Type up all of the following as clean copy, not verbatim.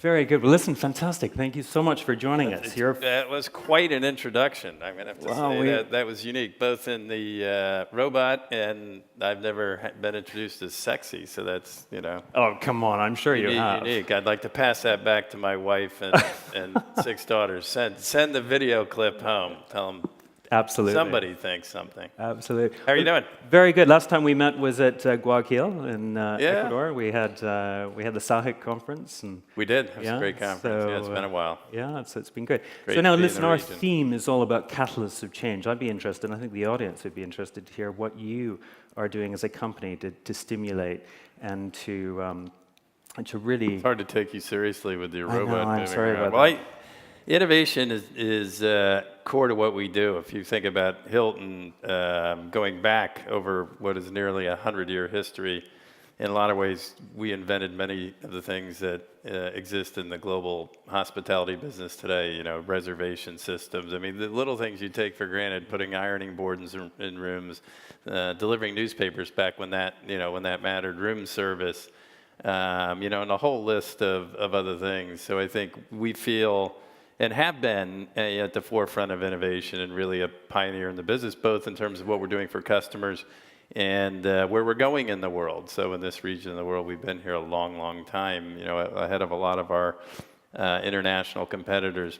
Very good. Well, listen, fantastic. Thank you so much for joining us. That was quite an introduction. I'm going to have to say that was unique, both in the robot, and I've never been introduced as sexy, so that's, Oh, come on. I'm sure you have. Unique. I'd like to pass that back to my wife and 6 daughters. Send the video clip home. Tell them. Absolutely. Somebody thinks something. Absolutely. How are you doing? Very good. Last time we met was at Guayaquil in Yeah. Ecuador. We had the AHIC conference. And We did. It was a great conference. So, yeah, it's been a while. Yeah, it's been great. Great so now, to be in listen, the our region. theme is all about catalysts of change. I'd be interested, and I think the audience would be interested to hear what you are doing as a company to stimulate and to really... It's hard to take you seriously with your robot know, I'm moving sorry around. about that. Innovation is core to what we do. If you think about Hilton going back over what is nearly a 100-year history, in a lot of ways, we invented many of the things that exist in the global hospitality business today, reservation systems. I mean, the little things you take for granted, putting ironing boards in rooms, delivering newspapers back when that mattered, room service, and a whole list of other things. So I think we feel and have been at the forefront of innovation and really a pioneer in the business, both in terms of what we're doing for customers and where we're going in the world. So in this region of the world, we've been here a long, long time, ahead of a lot of our international competitors.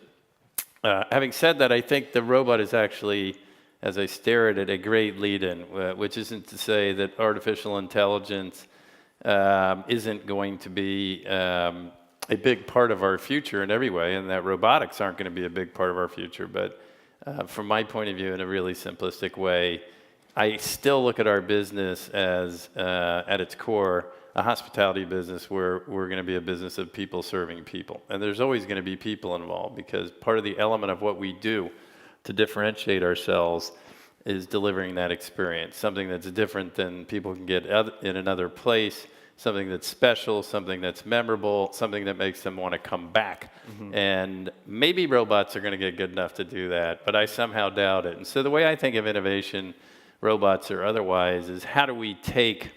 Having said that, I think the robot is actually, as I stare at it, a great lead-in, which isn't to say that artificial intelligence isn't going to be a big part of our future in every way, and that robotics aren't going to be a big part of our future. But from my point of view, in a really simplistic way, I still look at our business as, at its core, a hospitality business where we're going to be a business of people serving people. And there's always going to be people involved, because part of the element of what we do to differentiate ourselves is delivering that experience, something that's different than people can get in another place, something that's special, something that's memorable, something that makes them want to come back. Mm-hmm. And maybe robots are going to get good enough to do that, but I somehow doubt it. And so the way I think of innovation, robots or otherwise, is how do we take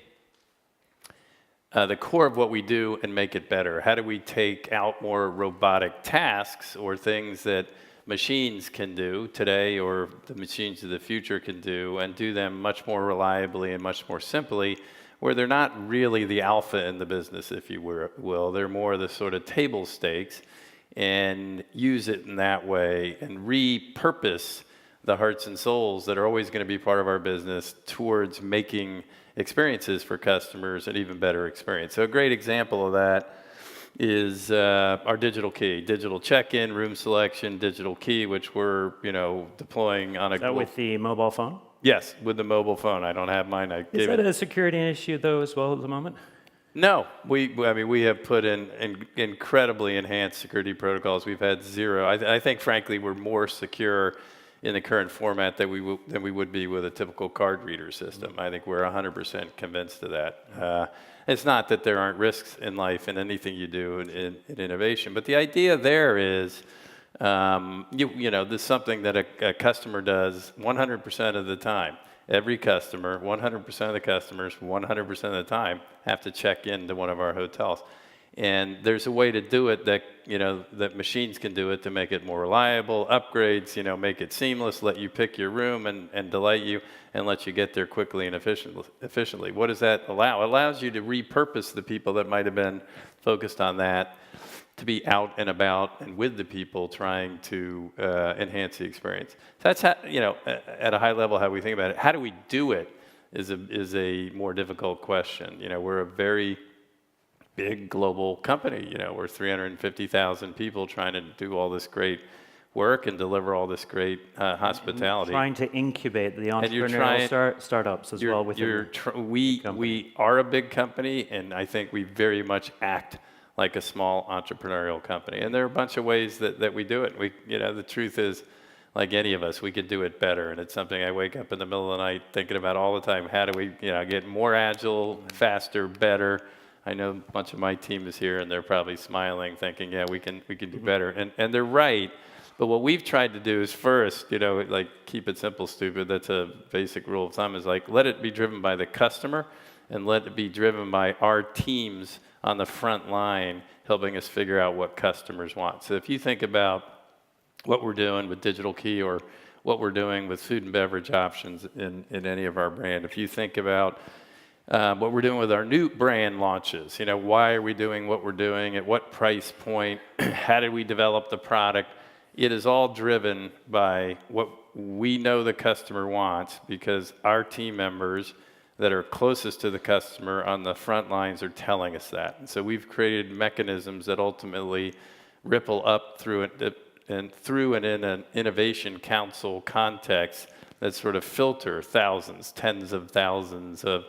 the core of what we do and make it better? How do we take out more robotic tasks or things that machines can do today or the machines of the future can do, and do them much more reliably and much more simply, where they're not really the alpha in the business, if you will. They're more the sort of table stakes, and use it in that way and repurpose the hearts and souls that are always going to be part of our business towards making experiences for customers an even better experience. So a great example of that is our digital key, digital check-in, room selection, digital key, which we're deploying on a... Is that with the mobile phone? Yes, with the mobile phone. I don't have mine. Is that a security issue, though, as well at the moment? No. We have put in incredibly enhanced security protocols. We've had zero. I think, frankly, we're more secure in the current format than we would be with a typical card reader system. I think we're 100% convinced of that. It's not that there aren't risks in life in anything you do in innovation, but the idea there is, this is something that a customer does 100% of the time. Every customer, 100% of the customers, 100% of the time, have to check into one of our hotels. And there's a way to do it that, that machines can do it to make it more reliable, upgrades, make it seamless, let you pick your room and delight you, and let you get there quickly and efficiently. What does that allow? It allows you to repurpose the people that might have been focused on that to be out and about and with the people trying to enhance the experience. So that's how, at a high level, how we think about it. How do we do it is a more difficult question. We're a very big global company. We're 350,000 people trying to do all this great work and deliver all this great hospitality. Trying to incubate the entrepreneurial startups as well within we are a big company, and I think we very much act like a small entrepreneurial company. And there are a bunch of ways that we do it. The truth is, like any of us, we could do it better. And it's something I wake up in the middle of the night thinking about all the time. How do we get more agile, faster, better? I know a bunch of my team is here, and they're probably smiling, thinking, yeah, we can do better. And they're right. But what we've tried to do is first, keep it simple, stupid. That's a basic rule of thumb, is let it be driven by the customer and let it be driven by our teams on the front line, helping us figure out what customers want. So if you think about what we're doing with Digital Key or what we're doing with food and beverage options in any of our brand, if you think about what we're doing with our new brand launches, why are we doing what we're doing, at what price point, how did we develop the product, it is all driven by what we know the customer wants, because our team members that are closest to the customer on the front lines are telling us that. And so we've created mechanisms that ultimately ripple up through it and in an innovation council context that sort of filter thousands, tens of thousands of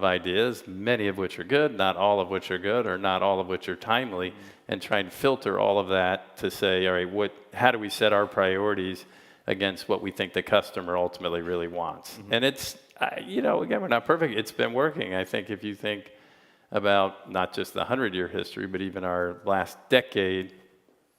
ideas, many of which are good, not all of which are good, or not all of which are timely, and try and filter all of that to say, all right, how do we set our priorities against what we think the customer ultimately really wants? And it's, again, we're not perfect. It's been working. I think if you think about not just the 100-year history, but even our last decade,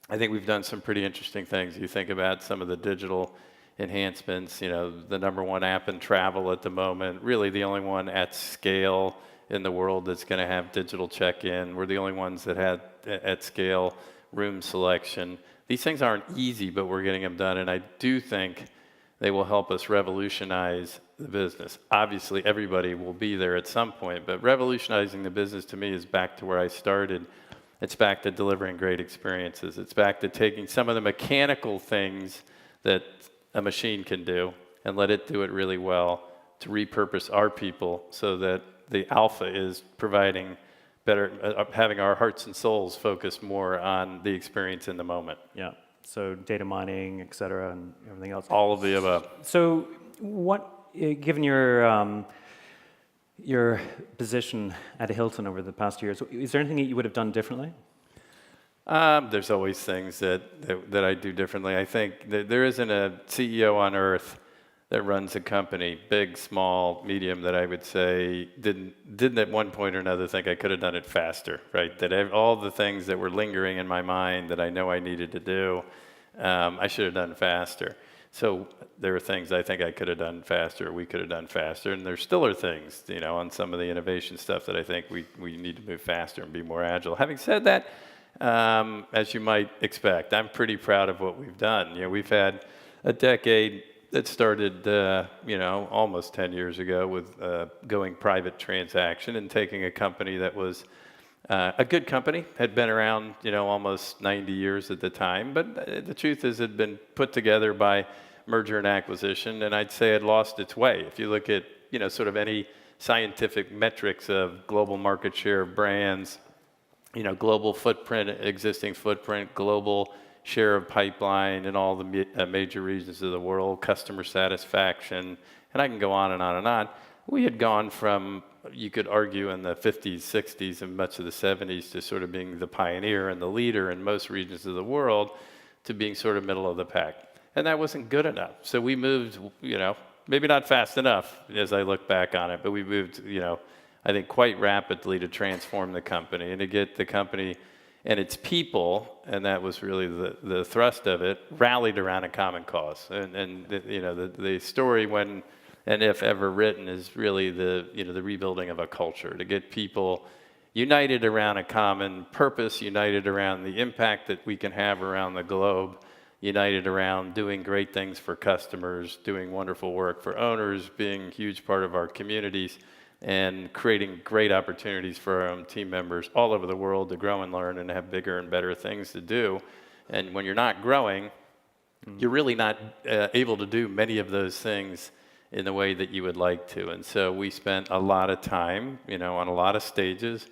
I think we've done some pretty interesting things. You think about some of the digital enhancements, the #1 app in travel at the moment, really the only one at scale in the world that's going to have digital check-in. We're the only ones that had at scale room selection. These things aren't easy, but we're getting them done, and I do think they will help us revolutionize the business. Obviously, everybody will be there at some point, but revolutionizing the business to me is back to where I started. It's back to delivering great experiences. It's back to taking some of the mechanical things that a machine can do and let it do it really well, to repurpose our people so that the alpha is providing better, having our hearts and souls focus more on the experience in the moment. Yeah. So data mining, et cetera, and everything else. All of the above. So given your position at Hilton over the past years, is there anything that you would have done differently? There's always things that I do differently. I think that there isn't a CEO on earth that runs a company, big, small, medium, that I would say didn't at one point or another think I could have done it faster, right? That all the things that were lingering in my mind that I know I needed to do, I should have done faster. So there are things I think I could have done faster, we could have done faster, and there still are things, on some of the innovation stuff that I think we need to move faster and be more agile. Having said that, as you might expect, I'm pretty proud of what we've done. We've had a decade that started, almost 10 years ago with going private transaction and taking a company that was a good company, had been around, almost 90 years at the time. But the truth is it had been put together by merger and acquisition, and I'd say it lost its way. If you look at, sort of any scientific metrics of global market share of brands, global footprint, existing footprint, global share of pipeline in all the major regions of the world, customer satisfaction, and I can go on and on and on. We had gone from, you could argue, in the 50s, 60s, and much of the 70s to sort of being the pioneer and the leader in most regions of the world to being sort of middle of the pack. And that wasn't good enough. So we moved, maybe not fast enough as I look back on it, but we moved, I think quite rapidly to transform the company and to get the company and its people, and that was really the thrust of it, rallied around a common cause. And the story, when and if ever written, is really the rebuilding of a culture, to get people united around a common purpose, united around the impact that we can have around the globe, united around doing great things for customers, doing wonderful work for owners, being a huge part of our communities, and creating great opportunities for our own team members all over the world to grow and learn and have bigger and better things to do. And when you're not growing, you're really not able to do many of those things in the way that you would like to. And so we spent a lot of time, on a lot of stages,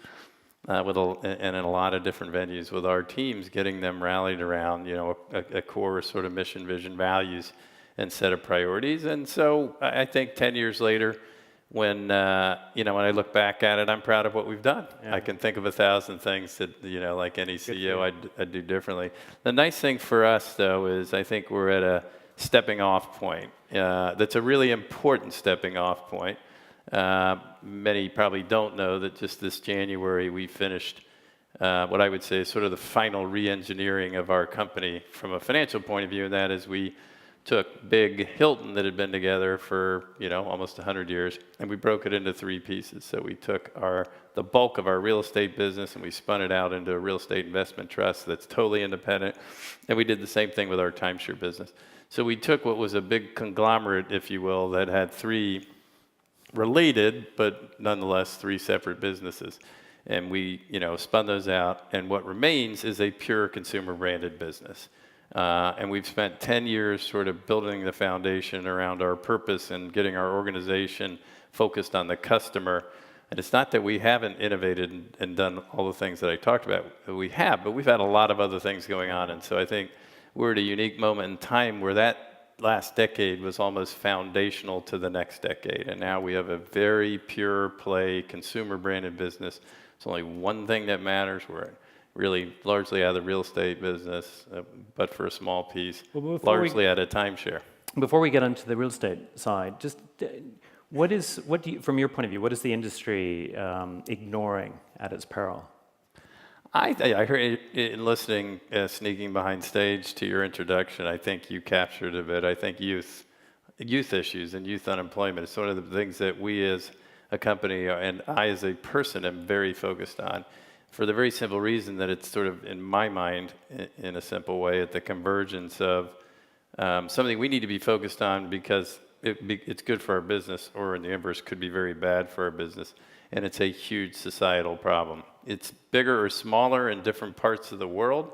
and in a lot of different venues with our teams, getting them rallied around, a core sort of mission, vision, values, and set of priorities. And so I think 10 years later, when I look back at it, I'm proud of what we've done. Yeah. I can think of 1,000 things that, like any CEO, I'd do differently. The nice thing for us, though, is I think we're at a stepping off point. That's a really important stepping off point. Many probably don't know that just this January we finished what I would say is sort of the final re-engineering of our company from a financial point of view, and that is we took big Hilton that had been together for, almost 100 years, and we broke it into three pieces. So we took the bulk of our real estate business and we spun it out into a real estate investment trust that's totally independent. And we did the same thing with our timeshare business. So we took what was a big conglomerate, if you will, that had three related, but nonetheless three separate businesses. And we, spun those out, and what remains is a pure consumer branded business. And we've spent 10 years sort of building the foundation around our purpose and getting our organization focused on the customer. And it's not that we haven't innovated and done all the things that I talked about. We have, but we've had a lot of other things going on. And so I think we're at a unique moment in time where that last decade was almost foundational to the next decade. And now we have a very pure play consumer branded business. It's only one thing that matters. We're really largely out of the real estate business, but for a small piece, largely out of timeshare. Before we get onto the real estate side, just from your point of view, what is the industry ignoring at its peril? I heard in listening, sneaking behind stage to your introduction, I think you captured a bit. I think youth issues and youth unemployment is one of the things that we as a company and I as a person am very focused on, for the very simple reason that it's sort of, in my mind, in a simple way, at the convergence of something we need to be focused on because it's good for our business, or in the inverse, could be very bad for our business. And it's a huge societal problem. It's bigger or smaller in different parts of the world.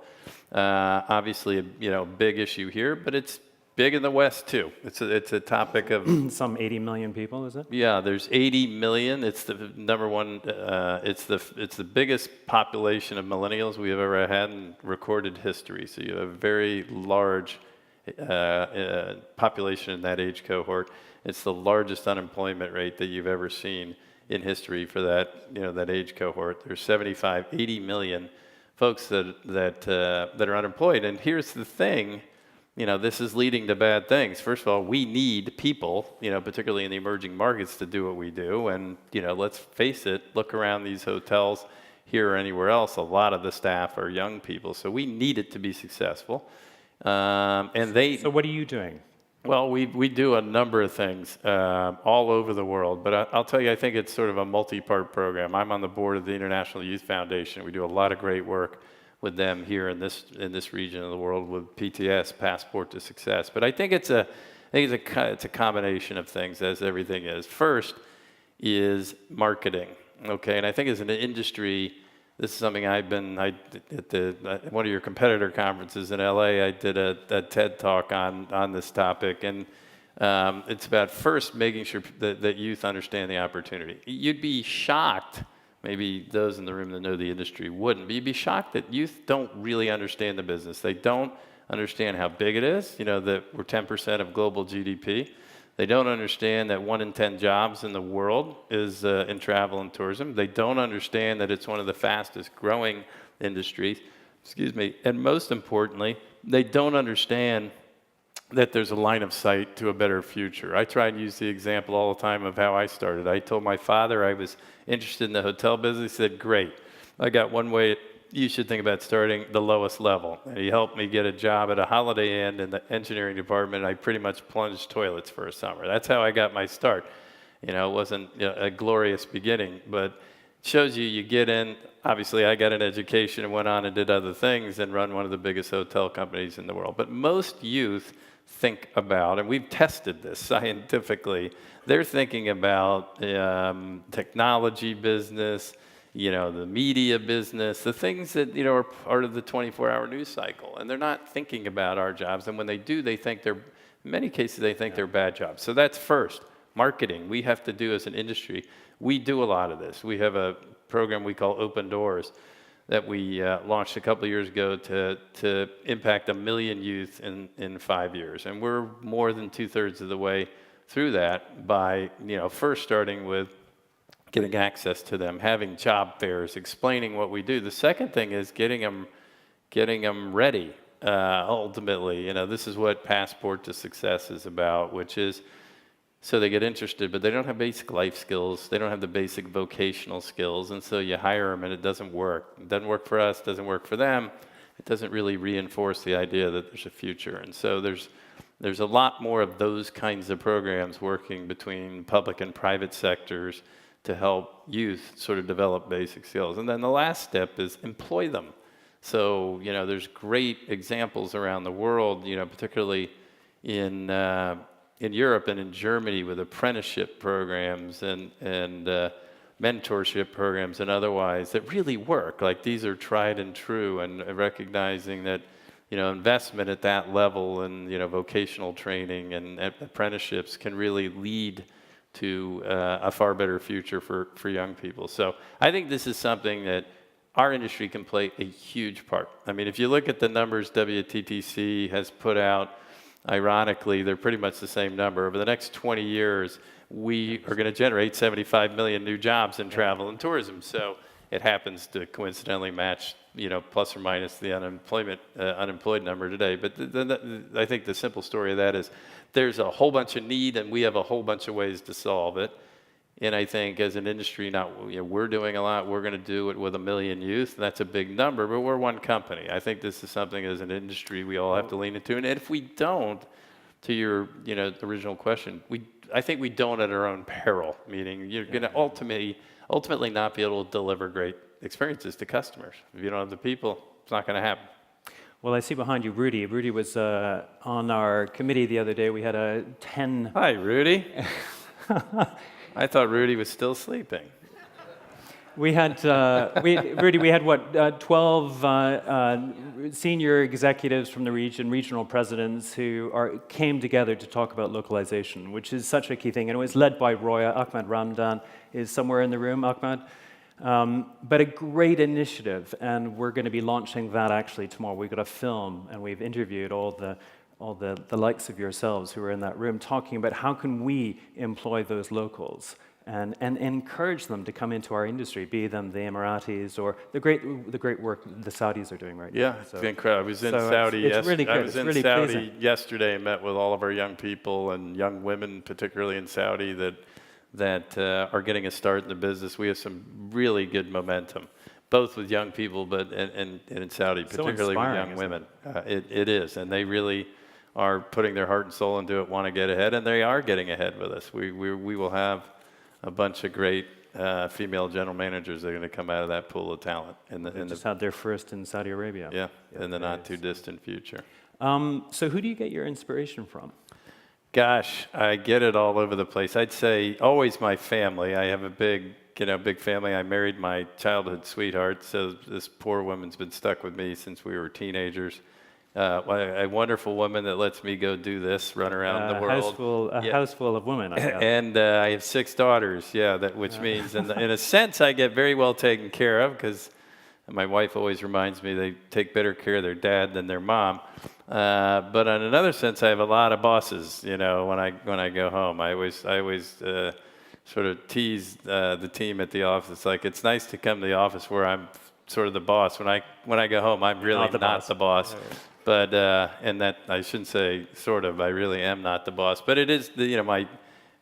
Obviously, a big issue here, but it's big in the West too. It's a topic of some 80 million people, is it? Yeah, there's 80 million. It's the number one. It's the biggest population of millennials we have ever had in recorded history. So you have a very large population in that age cohort. It's the largest unemployment rate that you've ever seen in history for that age cohort. There's 75, 80 million folks that are unemployed. And here's the thing. This is leading to bad things. First of all, we need people, particularly in the emerging markets, to do what we do. And, let's face it, look around these hotels here or anywhere else, a lot of the staff are young people. So we need it to be successful. So what are you doing? Well, we do a number of things all over the world. But I'll tell you, I think it's sort of a multi-part program. I'm on the board of the International Youth Foundation. We do a lot of great work with them here in this region of the world with PTS, Passport to Success. But I think it's a combination of things, as everything is. First is marketing, okay? And I think as an industry, this is something at one of your competitor conferences in LA, I did a TED talk on this topic, and it's about first making sure that youth understand the opportunity. You'd be shocked. Maybe those in the room that know the industry wouldn't, but you'd be shocked that youth don't really understand the business. They don't understand how big it is, that we're 10% of global GDP. They don't understand that 1 in 10 jobs in the world is in travel and tourism. They don't understand that it's one of the fastest growing industries, and most importantly, they don't understand that there's a line of sight to a better future. I try and use the example all the time of how I started. I told my father I was interested in the hotel business. He said, great. I got one way you should think about starting the lowest level. And he helped me get a job at a Holiday Inn in the engineering department. I pretty much plunged toilets for a summer. That's how I got my start. It wasn't a glorious beginning, but it shows you get in. Obviously, I got an education and went on and did other things and run one of the biggest hotel companies in the world. But most youth think about, and we've tested this scientifically, they're thinking about technology business, the media business, the things that, are part of the 24-hour news cycle. And they're not thinking about our jobs. And when they do, they think in many cases, they think they're bad jobs. So that's first. Marketing, we have to do as an industry. We do a lot of this. We have a program we call Open Doors that we launched a couple of years ago to impact 1 million youth in 5 years. And we're more than 2/3 of the way through that by, first starting with getting access to them, having job fairs, explaining what we do. The second thing is getting them ready, ultimately. This is what Passport to Success is about, which is so they get interested, but they don't have basic life skills. They don't have the basic vocational skills, and so you hire them, and it doesn't work. It doesn't work for us, doesn't work for them. It doesn't really reinforce the idea that there's a future. And so there's there's a lot more of those kinds of programs working between public and private sectors to help youth sort of develop basic skills. And then the last step is employ them. So, there's great examples around the world, particularly in Europe and in Germany with apprenticeship programs and mentorship programs and otherwise that really work. Like these are tried and true, and recognizing that, investment at that level and, vocational training and apprenticeships can really lead to a far better future for young people. So I think this is something that our industry can play a huge part. I mean, if you look at the numbers WTTC has put out, ironically, they're pretty much the same number. Over the next 20 years, we are going to generate 75 million new jobs in travel and tourism. So it happens to coincidentally match, plus or minus the unemployed number today. But I think the simple story of that is there's a whole bunch of need, and we have a whole bunch of ways to solve it. And I think as an industry, we're doing a lot. We're going to do it with 1 million youth. That's a big number, but we're one company. I think this is something as an industry we all have to lean into. And if we don't, to your original question, I think we don't at our own peril. Meaning you're going to ultimately not be able to deliver great experiences to customers. If you don't have the people, it's not going to happen. Well, I see behind you Rudy. Rudy was on our committee the other day. We had a 10... Hi, Rudy. I thought Rudy was still sleeping. We had, Rudy, we had what, 12 senior executives from the region, regional presidents who came together to talk about localization, which is such a key thing. And it was led by Roya. Ahmed Ramdan is somewhere in the room, Ahmed. But a great initiative, and we're going to be launching that actually tomorrow. We've got a film, and we've interviewed all the likes of yourselves who are in that room, talking about how can we employ those locals and encourage them to come into our industry, be them the Emiratis or the great work the Saudis are doing right now. Yeah, it's incredible. I was in Saudi. It's really good. I was in Saudi yesterday and met with all of our young people and young women, particularly in Saudi, that are getting a start in the business. We have some really good momentum, both with young people, but and in Saudi, particularly with young women. It is, and they really are putting their heart and soul into it, want to get ahead, and they are getting ahead with us. We will have a bunch of great female general managers that are going to come out of that pool of talent. They just had their first in Saudi Arabia. Yeah, in the not too distant future. So who do you get your inspiration from? Gosh, I get it all over the place. I'd say always my family. I have a big family. I married my childhood sweetheart, so this poor woman's been stuck with me since we were teenagers. A wonderful woman that lets me go do this, run around the world. A house full of women, I guess. And I have 6 daughters, which means, in a sense, I get very well taken care of, because my wife always reminds me they take better care of their dad than their mom. But in another sense, I have a lot of bosses, when I go home. I always sort of tease the team at the office. Like, it's nice to come to the office where I'm sort of the boss. When I go home, I'm really not the boss. Right. But and that I shouldn't say sort of. I really am not the boss. But it is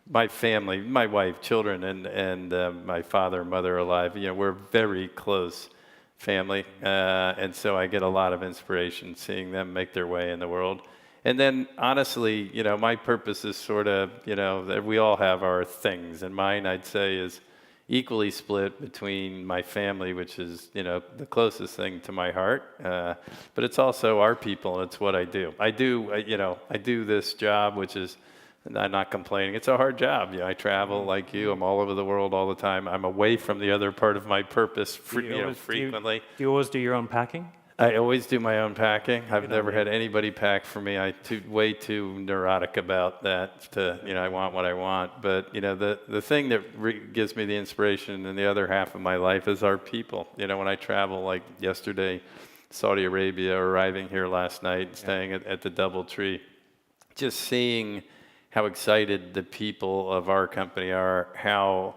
my family, my wife, children, and my father and mother are alive. We're very close family, and so I get a lot of inspiration seeing them make their way in the world. And then, honestly, my purpose is sort of, that we all have our things, and mine, I'd say, is equally split between my family, which is, the closest thing to my heart, but it's also our people, and it's what I do. I do this job, which is, I'm not complaining. It's a hard job. I travel like you. I'm all over the world all the time. I'm away from the other part of my purpose frequently. Do you always do your own packing? I always do my own packing. I've never had anybody pack for me. I'm way too neurotic about that. I want what I want. But the thing that gives me the inspiration in the other half of my life is our people. When I travel, like yesterday, Saudi Arabia, arriving here last night, staying at the DoubleTree, just seeing how excited the people of our company are, how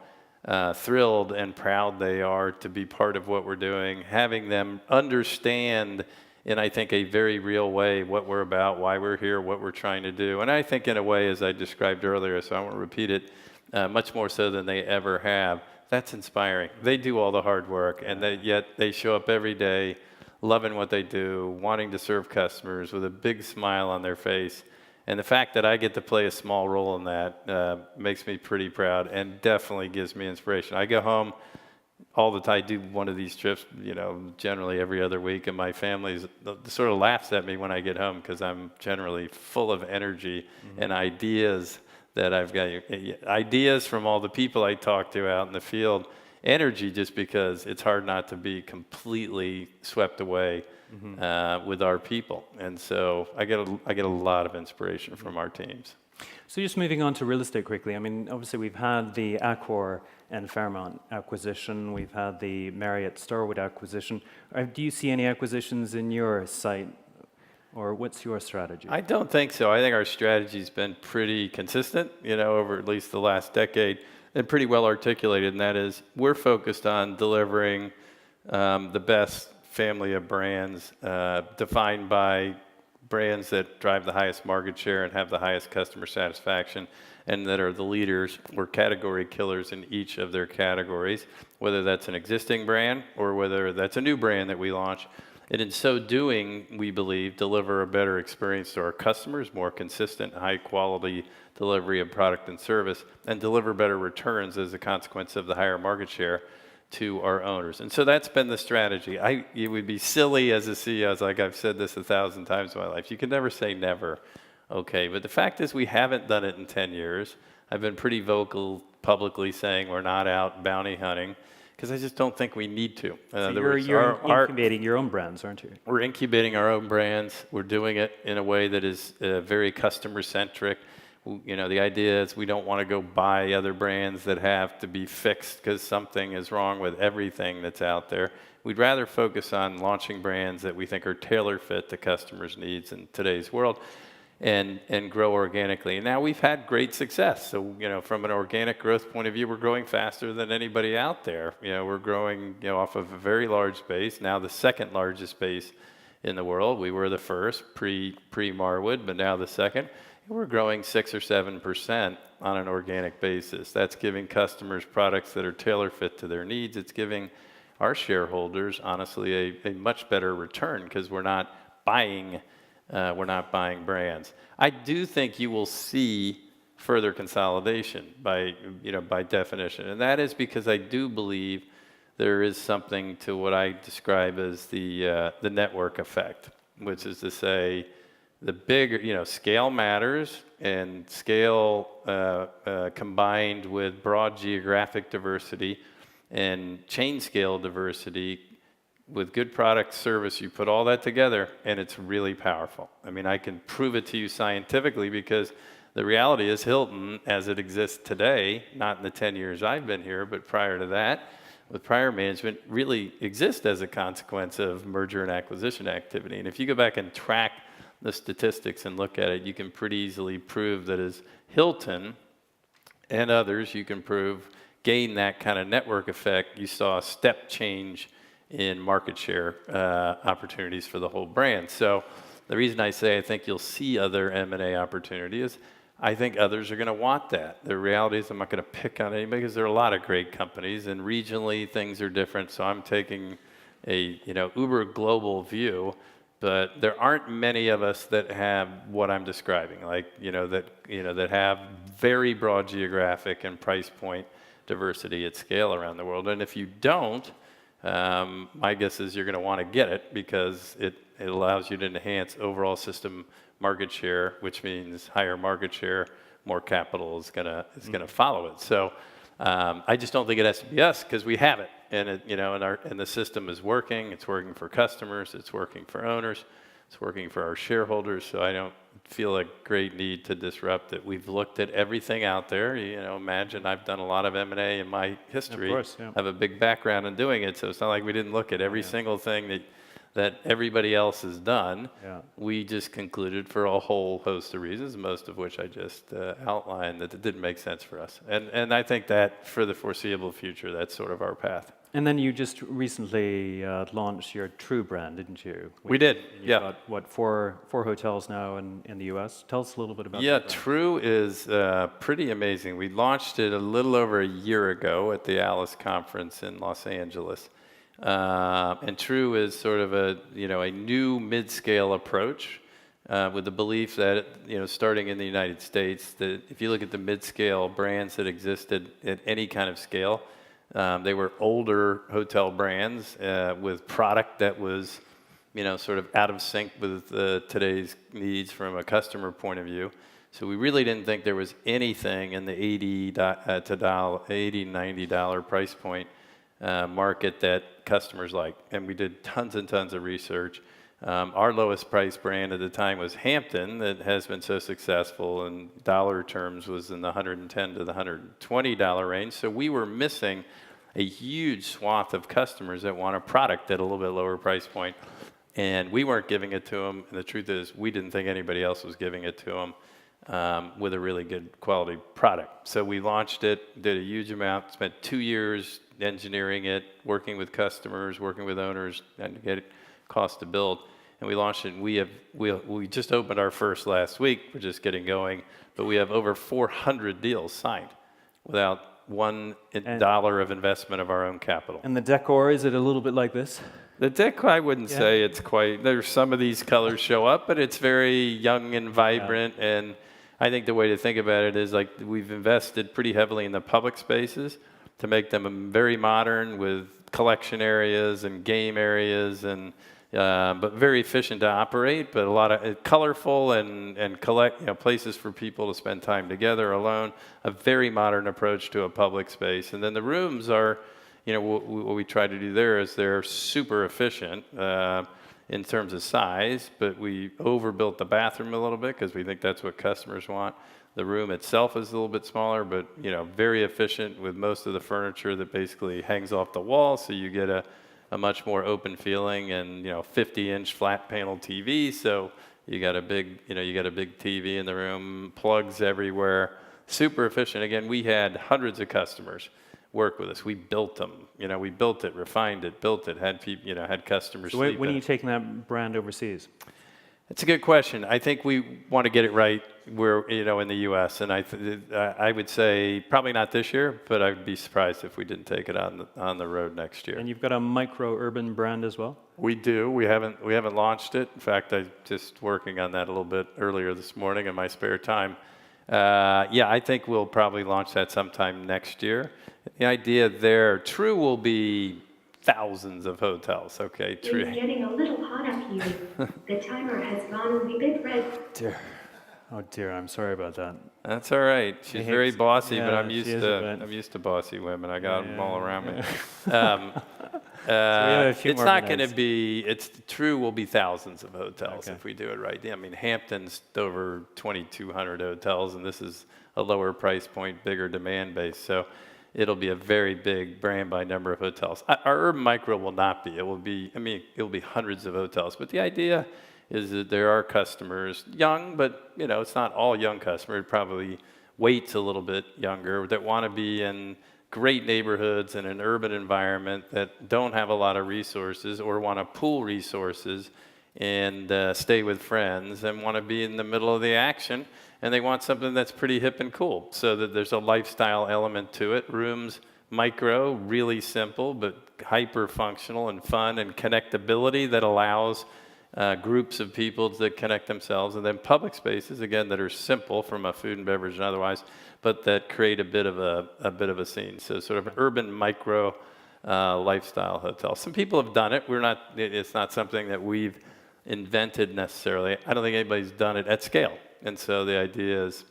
thrilled and proud they are to be part of what we're doing, having them understand in, I think, a very real way what we're about, why we're here, what we're trying to do. And I think in a way, as I described earlier, so I won't repeat it, much more so than they ever have, that's inspiring. They do all the hard work, and yet they show up every day loving what they do, wanting to serve customers with a big smile on their face. And the fact that I get to play a small role in that makes me pretty proud and definitely gives me inspiration. I go home all the time. I do one of these trips, generally every other week, and my family sort of laughs at me when I get home because I'm generally full of energy and ideas that I've got. Ideas from all the people I talk to out in the field. Energy just because it's hard not to be completely swept away with our people. And so I get a lot of inspiration from our teams. So just moving on to real estate quickly. I mean, obviously we've had the Accor and Fairmont acquisition. We've had the Marriott Starwood acquisition. Do you see any acquisitions in your site, or what's your strategy? I don't think so. I think our strategy's been pretty consistent, over at least the last decade, and pretty well articulated, and that is we're focused on delivering the best family of brands defined by brands that drive the highest market share and have the highest customer satisfaction and that are the leaders or category killers in each of their categories, whether that's an existing brand or whether that's a new brand that we launch. And in so doing, we believe, deliver a better experience to our customers, more consistent, high-quality delivery of product and service, and deliver better returns as a consequence of the higher market share to our owners. And so that's been the strategy. It would be silly as a CEO, like I've said this 1,000 times in my life. You can never say never, okay? But the fact is we haven't done it in 10 years. I've been pretty vocal publicly saying we're not out bounty hunting, because I just don't think we need to. So you're incubating your own brands, aren't you? We're incubating our own brands. We're doing it in a way that is very customer-centric. The idea is we don't want to go buy other brands that have to be fixed because something is wrong with everything that's out there. We'd rather focus on launching brands that we think are tailor-fit to customers' needs in today's world and grow organically. And now we've had great success. So, from an organic growth point of view, we're growing faster than anybody out there. We're growing, off of a very large base, now the second largest base in the world. We were the first pre-Marwood, but now the second. And we're growing 6 or 7% on an organic basis. That's giving customers products that are tailor-fit to their needs. It's giving our shareholders, honestly, a much better return because we're not buying brands. I do think you will see further consolidation by definition, and that is because I do believe there is something to what I describe as the network effect, which is to say the bigger, scale matters, and scale combined with broad geographic diversity and chain scale diversity with good product service, you put all that together and it's really powerful. I mean, I can prove it to you scientifically because the reality is Hilton, as it exists today, not in the 10 years I've been here, but prior to that, with prior management, really exists as a consequence of merger and acquisition activity. And if you go back and track the statistics and look at it, you can pretty easily prove that as Hilton and others, you can prove, gain that kind of network effect, you saw a step change in market share opportunities for the whole brand. So the reason I say I think you'll see other M&A opportunities, I think others are going to want that. The reality is I'm not going to pick on anybody because there are a lot of great companies, and regionally things are different. So I'm taking a uber global view, but there aren't many of us that have what I'm describing, like that have very broad geographic and price point diversity at scale around the world. And if you don't, my guess is you're going to want to get it because it allows you to enhance overall system market share, which means higher market share, more capital is going to follow it. So I just don't think it has to be us because we have it, and and the system is working. It's working for customers. It's working for owners. It's working for our shareholders. So I don't feel a great need to disrupt it. We've looked at everything out there. Imagine I've done a lot of M&A in my history. Of course, yeah. I have a big background in doing it, so it's not like we didn't look at every single thing that everybody else has done. Yeah. We just concluded for a whole host of reasons, most of which I just outlined, that it didn't make sense for us. And I think that for the foreseeable future, that's sort of our path. And then you just recently launched your True brand, didn't you? We did, yeah. Got, what, four hotels now in the U.S.? Tell us a little bit about that. Yeah, True is pretty amazing. We launched it a little over a year ago at the Alice Conference in Los Angeles. And True is sort of a new mid-scale approach with the belief that, starting in the United States, that if you look at the mid-scale brands that existed at any kind of scale, they were older hotel brands with product that was, sort of out of sync with today's needs from a customer point of view. So we really didn't think there was anything in the $80 $90 price point market that customers like. And we did tons and tons of research. Our lowest price brand at the time was Hampton, that has been so successful in dollar terms was in the $110 to the $120 range. So we were missing a huge swath of customers that want a product at a little bit lower price point. And we weren't giving it to them. And the truth is, we didn't think anybody else was giving it to them with a really good quality product. So we launched it, did a huge amount, spent 2 years engineering it, working with customers, working with owners, and to get it cost to build. And we launched it, and we just opened our first last week. We're just getting going. But we have over 400 deals signed without $1 of investment of our own capital. And the decor, is it a little bit like this? The decor, I wouldn't say it's quite, there's some of these colors show up, but it's very young and vibrant. And I think the way to think about it is like we've invested pretty heavily in the public spaces to make them very modern with collection areas and game areas, and but very efficient to operate, but a lot of colorful and collect places for people to spend time together alone. A very modern approach to a public space, and then the rooms are, what we try to do there is they're super efficient in terms of size, but we overbuilt the bathroom a little bit because we think that's what customers want. The room itself is a little bit smaller, but very efficient with most of the furniture that basically hangs off the wall, so you get a much more open feeling, and 50-inch flat panel TV, so you got a big TV in the room, plugs everywhere, super efficient. Again, we had hundreds of customers work with us. We built them. We built it, refined it, built it, had people, had customers. So when are you taking that brand overseas? It's a good question. I think we want to get it right where, in the U.S. And I would say probably not this year, but I'd be surprised if we didn't take it on the road next year. And you've got a micro-urban brand as well? We do. We haven't launched it. In fact, I just working on that a little bit earlier this morning in my spare time. I think we'll probably launch that sometime next year. The idea there, True will be thousands of hotels. Okay, True. It's getting a little hot up here. The timer has gone a wee bit red. Oh dear, I'm sorry about that. That's all right. She's very bossy, but I'm used to bossy women. I got them all around me. It's not going to be. True will be thousands of hotels if we do it right. I mean, Hampton's over 2,200 hotels, and this is a lower price point, bigger demand base. So it'll be a very big brand by number of hotels. Our urban micro will not be. It will be. It'll be hundreds of hotels. But the idea is that there are customers, young, but it's not all young customers. It probably weights a little bit younger, that want to be in great neighborhoods in an urban environment that don't have a lot of resources, or want to pool resources and stay with friends, and want to be in the middle of the action, and they want something that's pretty hip and cool, so that there's a lifestyle element to it. Rooms, micro, really simple, but hyper functional and fun, and connectability that allows groups of people to connect themselves. And then public spaces, again, that are simple from a food and beverage and otherwise, but that create a bit of a scene. So sort of an urban micro lifestyle hotel. Some people have done it. It's not something that we've invented necessarily. I don't think anybody's done it at scale. And so the idea is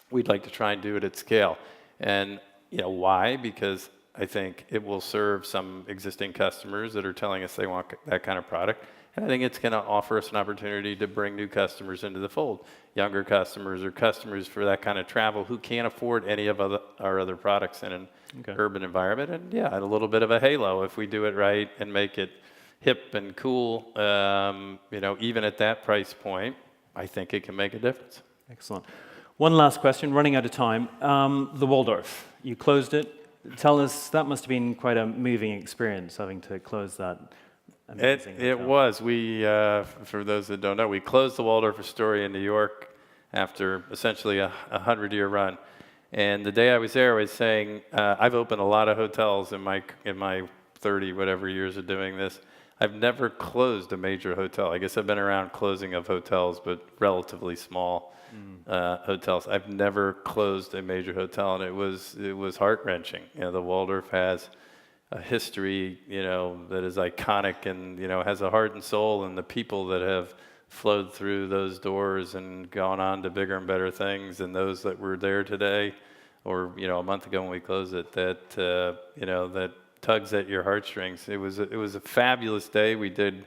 we'd like to try and do it at scale. And why? Because I think it will serve some existing customers that are telling us they want that kind of product. And I think it's going to offer us an opportunity to bring new customers into the fold, younger customers, or customers for that kind of travel who can't afford any of our other products in an urban environment. And a little bit of a halo if we do it right and make it hip and cool. Even at that price point, I think it can make a difference. Excellent. One last question, running out of time. The Waldorf, you closed it. Tell us, that must have been quite a moving experience, having to close that. It was. We, for those that don't know, we closed the Waldorf Astoria in New York after essentially a 100-year run. And the day I was there, I was saying, I've opened a lot of hotels in my 30 whatever years of doing this. I've never closed a major hotel. I guess I've been around closing of hotels, but relatively small hotels. I've never closed a major hotel, and it was heart-wrenching. You know, the Waldorf has a history, you know, that is iconic, and you know, has a heart and soul, and the people that have flowed through those doors and gone on to bigger and better things, and those that were there today, or you know, a month ago when we closed it, that you know, that tugs at your heartstrings. It was a fabulous day. We did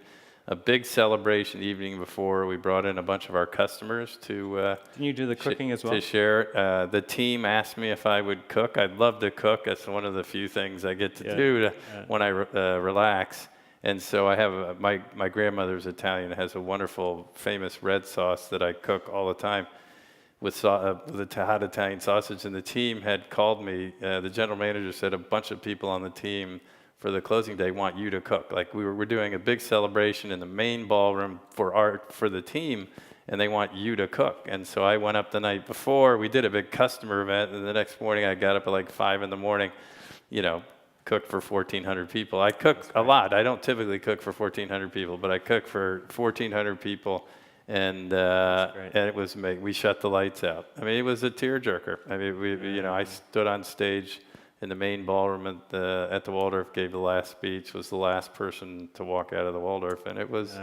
a big celebration the evening before. We brought in a bunch of our customers to Can you do the cooking as well? to share. The team asked me if I would cook. I'd love to cook. That's one of the few things I get to do when I relax. And so I have my grandmother's Italian, has a wonderful, famous red sauce that I cook all the time with the hot Italian sausage. And the team had called me. The general manager said a bunch of people on the team for the closing day want you to cook. Like we're doing a big celebration in the main ballroom for the team, and they want you to cook. And so I went up the night before. We did a big customer event, and the next morning I got up at like 5 in the morning, you know, cooked for 1,400 people. I cook a lot. I don't typically cook for 1,400 people, but I cook for 1,400 people. And it was we shut the lights out. I mean, it was a tearjerker. I mean, you know, I stood on stage in the main ballroom at the Waldorf, gave the last speech, was the last person to walk out of the Waldorf, and it was.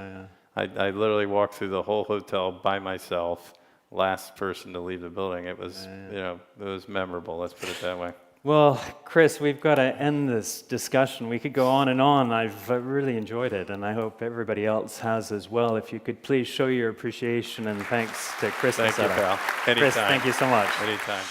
I literally walked through the whole hotel by myself, last person to leave the building. It was, you know, it was memorable. Let's put it that way. Well, Chris, we've got to end this discussion. We could go on and on. I've really enjoyed it, and I hope everybody else has as well. If you could please show your appreciation and thanks to Chris Nassetta. Thank you, pal. Anytime. Chris, thank you so much. Anytime.